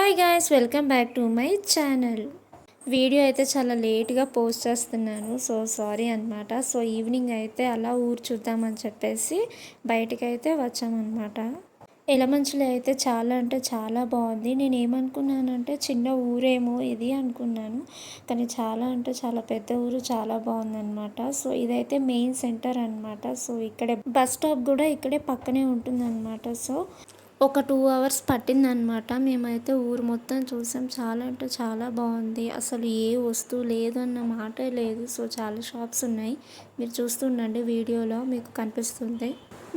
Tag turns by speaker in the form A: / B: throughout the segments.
A: Hi guys, welcome back to my channel. Video అయితే చాలా లేట్గా పోస్ట్ చేస్తున్నాను, సో సారీ అనమాట. సో ఈవినింగ్ అయితే అలా ఊరు చూద్దామని చెప్పేసి బయటకైతే వచ్చామన్నమాట. ఎలమంచిలో అయితే చాలా అంటే చాలా బాగుంది. నేను ఏమనుకున్నానంటే చిన్న ఊరేమో ఇది అనుకున్నాను, కానీ చాలా అంటే చాలా పెద్ద ఊరు, చాలా బాగుందన్నమాట. సో ఇదైతే మెయిన్ సెంటర్ అనమాట. సో ఇక్కడే బస్ స్టాప్ కూడా ఇక్కడే పక్కనే ఉంటుందన్నమాట. సో ఒక 2 అవర్స్ పట్టిందనమాట. మేమైతే ఊరు మొత్తం చూసాం. చాలా అంటే చాలా బాగుంది. అసలు ఏ వస్తువు లేదు అన్న మాటే లేదు. సో చాలా షాప్స్ ఉన్నాయి. మీరు చూస్తుండండి, వీడియోలో మీకు కనిపిస్తుంది.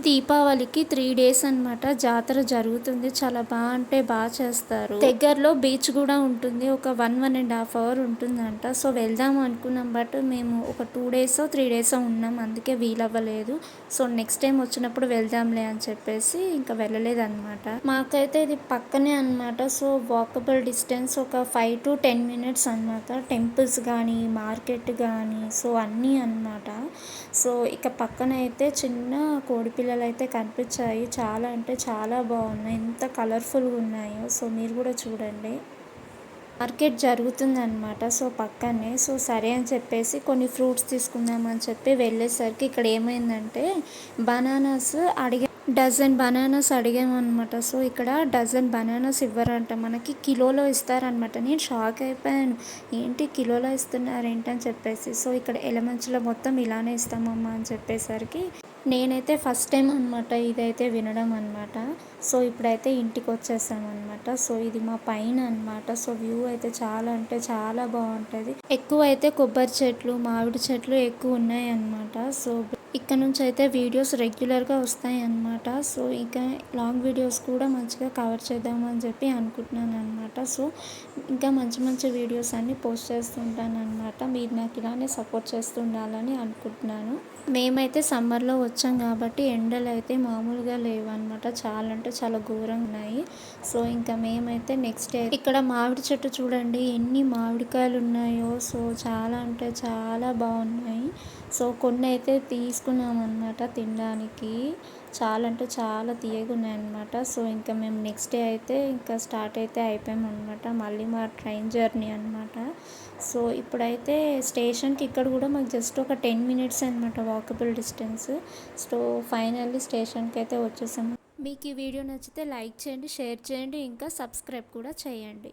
A: దీపావళికి 3 డేస్ అనమాట జాతర జరుగుతుంది. చాలా బాగా అంటే బాగా చేస్తారు. దగ్గరలో బీచ్ కూడా ఉంటుంది. ఒక 1-1.5 అవర్ ఉంటుందంట. సో వెళ్దాం అనుకున్నాం, బట్ మేము ఒక 2 డేసో 3 డేసో ఉన్నాం, అందుకే వీలవ్వలేదు. సో నెక్స్ట్ టైం వచ్చినప్పుడు వెళ్దాంలే అని చెప్పేసి ఇంకా వెళ్ళలేదు అనమాట. మాకైతే ఇది పక్కనే అనమాట. సో వాకబుల్ డిస్టెన్స్ ఒక 5 to 10 minutes అనమాట. టెంపుల్స్ కానీ, మార్కెట్ కానీ, సో అన్నీ అనమాట. సో ఇక పక్కన అయితే చిన్న కోడి పిల్లలు అయితే కనిపించాయి. చాలా అంటే చాలా బాగున్నాయి. ఎంత కలర్ఫుల్గా ఉన్నాయో. సో మీరు కూడా చూడండి. మార్కెట్ జరుగుతుందన్నమాట. సో పక్కనే. సో సరే అని చెప్పేసి కొన్ని ఫ్రూట్స్ తీసుకుందామని చెప్పి వెళ్ళేసరికి ఇక్కడ ఏమైందంటే బనానాస్ డజన్ బనానాస్ అడిగామన్నమాట. సో ఇక్కడ డజన్ బనానాస్ ఇవ్వరంట, మనకి కిలోలో ఇస్తారనమాట. నేను షాక్ అయిపోయాను, ఏంటి కిలోలో ఇస్తున్నారు ఏంటని చెప్పేసి. సో ఇక్కడ ఎలమంచిలో మొత్తం ఇలానే ఇస్తామమ్మా అని చెప్పేసరికి నేనైతే ఫస్ట్ టైం అనమాట ఇదైతే వినడం అనమాట. సో ఇప్పుడైతే ఇంటికి వచ్చేసామన్నమాట. సో ఇది మా పైన అనమాట. సో వ్యూ అయితే చాలా అంటే చాలా బాగుంటుంది. ఎక్కువ అయితే కొబ్బరి చెట్లు, మామిడి చెట్లు ఎక్కువ ఉన్నాయి అన్నమాట. సో ఇక్కడ నుంచి అయితే వీడియోస్ రెగ్యులర్గా వస్తాయి అన్నమాట. సో ఇక లాంగ్ వీడియోస్ కూడా మంచిగా కవర్ చేద్దామని చెప్పి అనుకుంటున్నాను అనమాట. సో ఇంకా మంచి మంచి వీడియోస్ అన్నీ పోస్ట్ చేస్తుంటాను అనమాట. మీరు నాకు ఇలానే సపోర్ట్ చేస్తుండాలని అనుకుంటున్నాను. మేమైతే సమ్మర్లో వచ్చాం కాబట్టి ఎండలు అయితే మామూలుగా లేవు అనమాట. చాలా అంటే చాలా ఘోరంగా ఉన్నాయి. సో ఇంకా మేమైతే నెక్స్ట్ డే ఇక్కడ మామిడి చెట్టు చూడండి ఎన్ని మామిడికాయలు ఉన్నాయో. సో చాలా అంటే చాలా బాగున్నాయి. సో కొన్ని అయితే తీసుకున్నాం అనమాట తినడానికి. చాలా అంటే చాలా తీయగా ఉన్నాయన్నమాట. సో ఇంకా మేము నెక్స్ట్ డే అయితే ఇంకా స్టార్ట్ అయితే అయిపోయామన్నమాట. మళ్ళీ మా ట్రైన్ జర్నీ అనమాట. సో ఇప్పుడైతే స్టేషన్కి ఇక్కడ కూడా మాకు జస్ట్ ఒక 10 minutes అనమాట వాకబుల్ డిస్టెన్స్. సో ఫైనల్లీ స్టేషన్కి అయితే వచ్చేసాము. మీకు ఈ వీడియో నచ్చితే లైక్ చేయండి, షేర్ చేయండి, ఇంకా సబ్స్క్రైబ్ కూడా చేయండి.